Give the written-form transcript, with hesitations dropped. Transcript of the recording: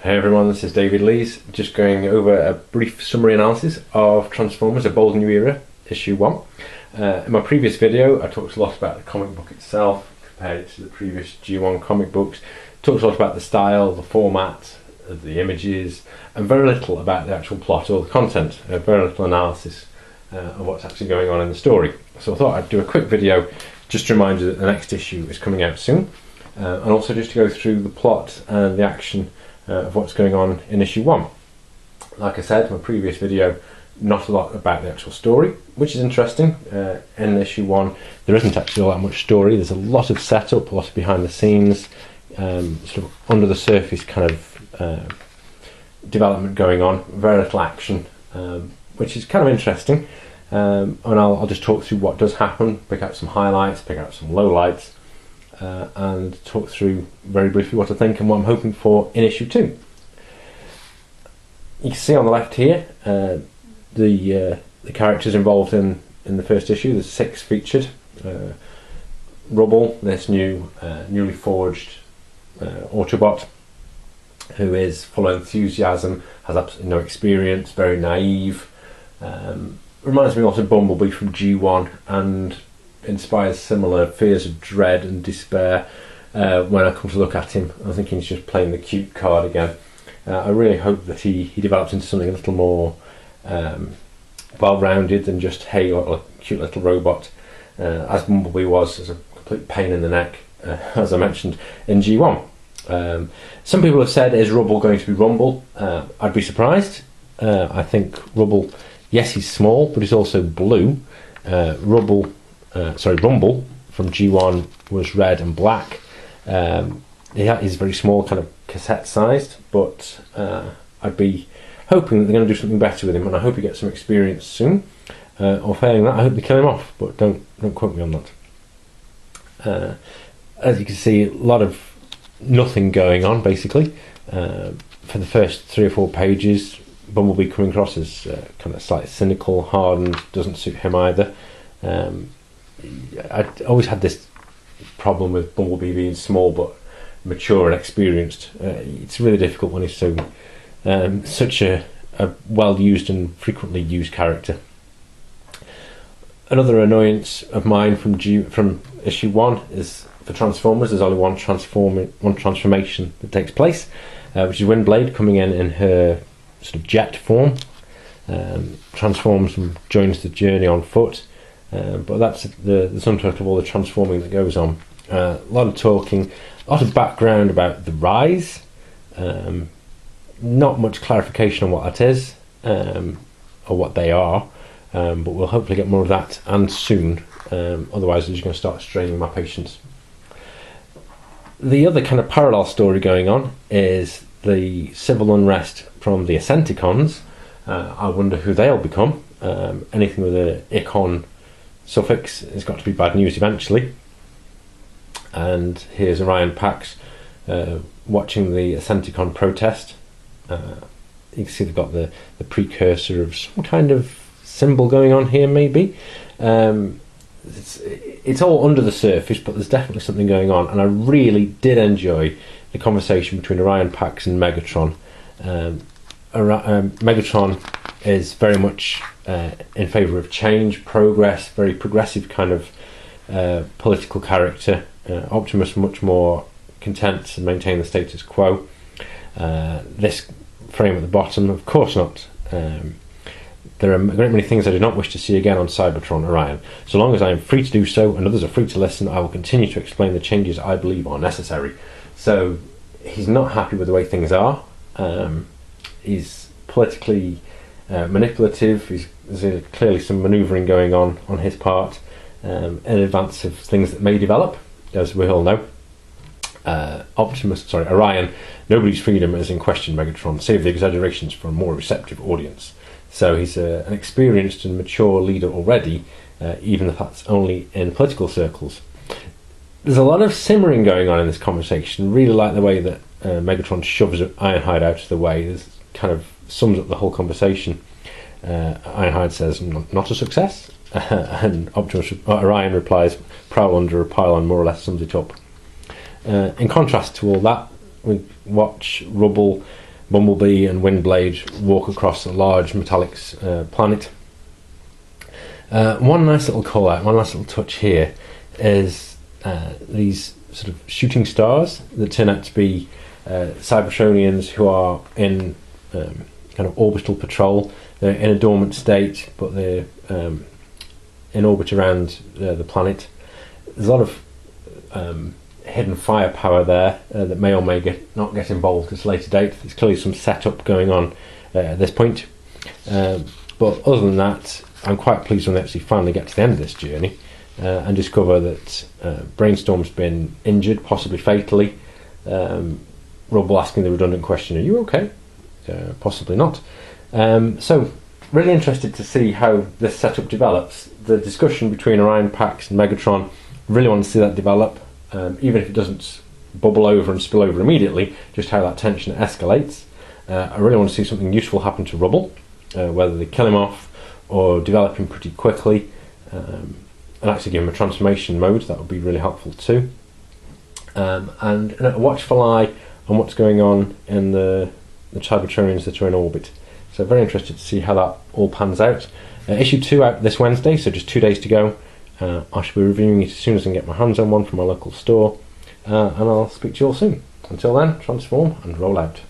Hey everyone, this is David Lees, just going over a brief summary analysis of Transformers: A Bold New Era, issue 1. In my previous video I talked a lot about the comic book itself, compared it to the previous G1 comic books, talked a lot about the style, the format, the images, and very little about the actual plot or the content, very little analysis of what's actually going on in the story. So I thought I'd do a quick video just to remind you that the next issue is coming out soon, and also just to go through the plot and the action of what's going on in issue 1. Like I said in my previous video, not a lot about the actual story, which is interesting. In issue 1 there isn't actually all that much story. There's a lot of setup, a lot of behind the scenes, sort of under the surface kind of development going on, very little action, which is kind of interesting. And I'll just talk through what does happen, pick out some highlights, pick out some lowlights, and talk through very briefly what I think and what I'm hoping for in issue 2. You can see on the left here the characters involved in the first issue. There's 6 featured. Rubble, this newly forged Autobot, who is full of enthusiasm, has absolutely no experience, very naive. Reminds me a lot of Bumblebee from G1 and inspires similar fears of dread and despair. When I come to look at him, I'm thinking he's just playing the cute card again. I really hope that he develops into something a little more well-rounded than just, hey, what a cute little robot, as Bumblebee was, as a complete pain in the neck, as I mentioned in G1. Some people have said, is Rubble going to be Rumble? I'd be surprised. I think Rubble, yes, he's small, but he's also blue. Rumble from G1 was red and black. He's very small, kind of cassette sized, but I'd be hoping that they're going to do something better with him, and I hope he gets some experience soon. Or failing that, I hope they kill him off, but don't quote me on that. As you can see, a lot of nothing going on basically. For the first 3 or 4 pages, Bumblebee coming across as kind of slightly cynical, hardened, doesn't suit him either. I always had this problem with Bumblebee being small but mature and experienced. It's really difficult when he's so such a well used and frequently used character. Another annoyance of mine from issue 1 is for Transformers. There's only one transformation that takes place, which is Windblade coming in her sort of jet form, transforms and joins the journey on foot. But that's the sum total of all the transforming that goes on. A lot of talking, a lot of background about the rise. Not much clarification on what that is, or what they are, but we'll hopefully get more of that, and soon. Otherwise I'm just going to start straining my patience. The other kind of parallel story going on is the civil unrest from the Ascenticons. I wonder who they'll become. Anything with a icon suffix has got to be bad news eventually. And here's Orion Pax watching the Ascenticon protest. You can see they've got the precursor of some kind of symbol going on here, maybe. It's all under the surface, but there's definitely something going on, and I really did enjoy the conversation between Orion Pax and Megatron. Megatron is very much in favour of change, progress, very progressive kind of political character. Optimus much more content to maintain the status quo. This frame at the bottom, of course not. There are a great many things I do not wish to see again on Cybertron Orion. So long as I am free to do so and others are free to listen, I will continue to explain the changes I believe are necessary. So he's not happy with the way things are. He's politically manipulative. There's clearly some manoeuvring going on his part in advance of things that may develop, as we all know. Orion, nobody's freedom is in question, Megatron, save the exaggerations for a more receptive audience. So he's an experienced and mature leader already, even if that's only in political circles. There's a lot of simmering going on in this conversation. Really like the way that Megatron shoves Ironhide out of the way. This kind of sums up the whole conversation. Ironhide says, not a success, and Orion replies, prowl under a pylon, more or less sums it up. In contrast to all that, we watch Rubble Bumblebee and Windblade walk across a large metallic planet. One nice little call out, one nice little touch here is these sort of shooting stars that turn out to be Cybertronians who are in kind of orbital patrol. They're in a dormant state, but they're in orbit around the planet. There's a lot of hidden firepower there that may or may not get involved at a later date. There's clearly some setup going on at this point. But other than that, I'm quite pleased when they actually finally get to the end of this journey and discover that Brainstorm's been injured, possibly fatally. Rubble asking the redundant question, are you okay? Possibly not. So, really interested to see how this setup develops. The discussion between Orion Pax and Megatron, really want to see that develop, even if it doesn't bubble over and spill over immediately, just how that tension escalates. I really want to see something useful happen to Rubble, whether they kill him off or develop him pretty quickly, and actually give him a transformation mode. That would be really helpful too. And a watchful eye on what's going on in the Cybertronians that are in orbit. So very interested to see how that all pans out. Issue 2 out this Wednesday, so just 2 days to go. I shall be reviewing it as soon as I can get my hands on one from my local store, and I'll speak to you all soon. Until then, transform and roll out.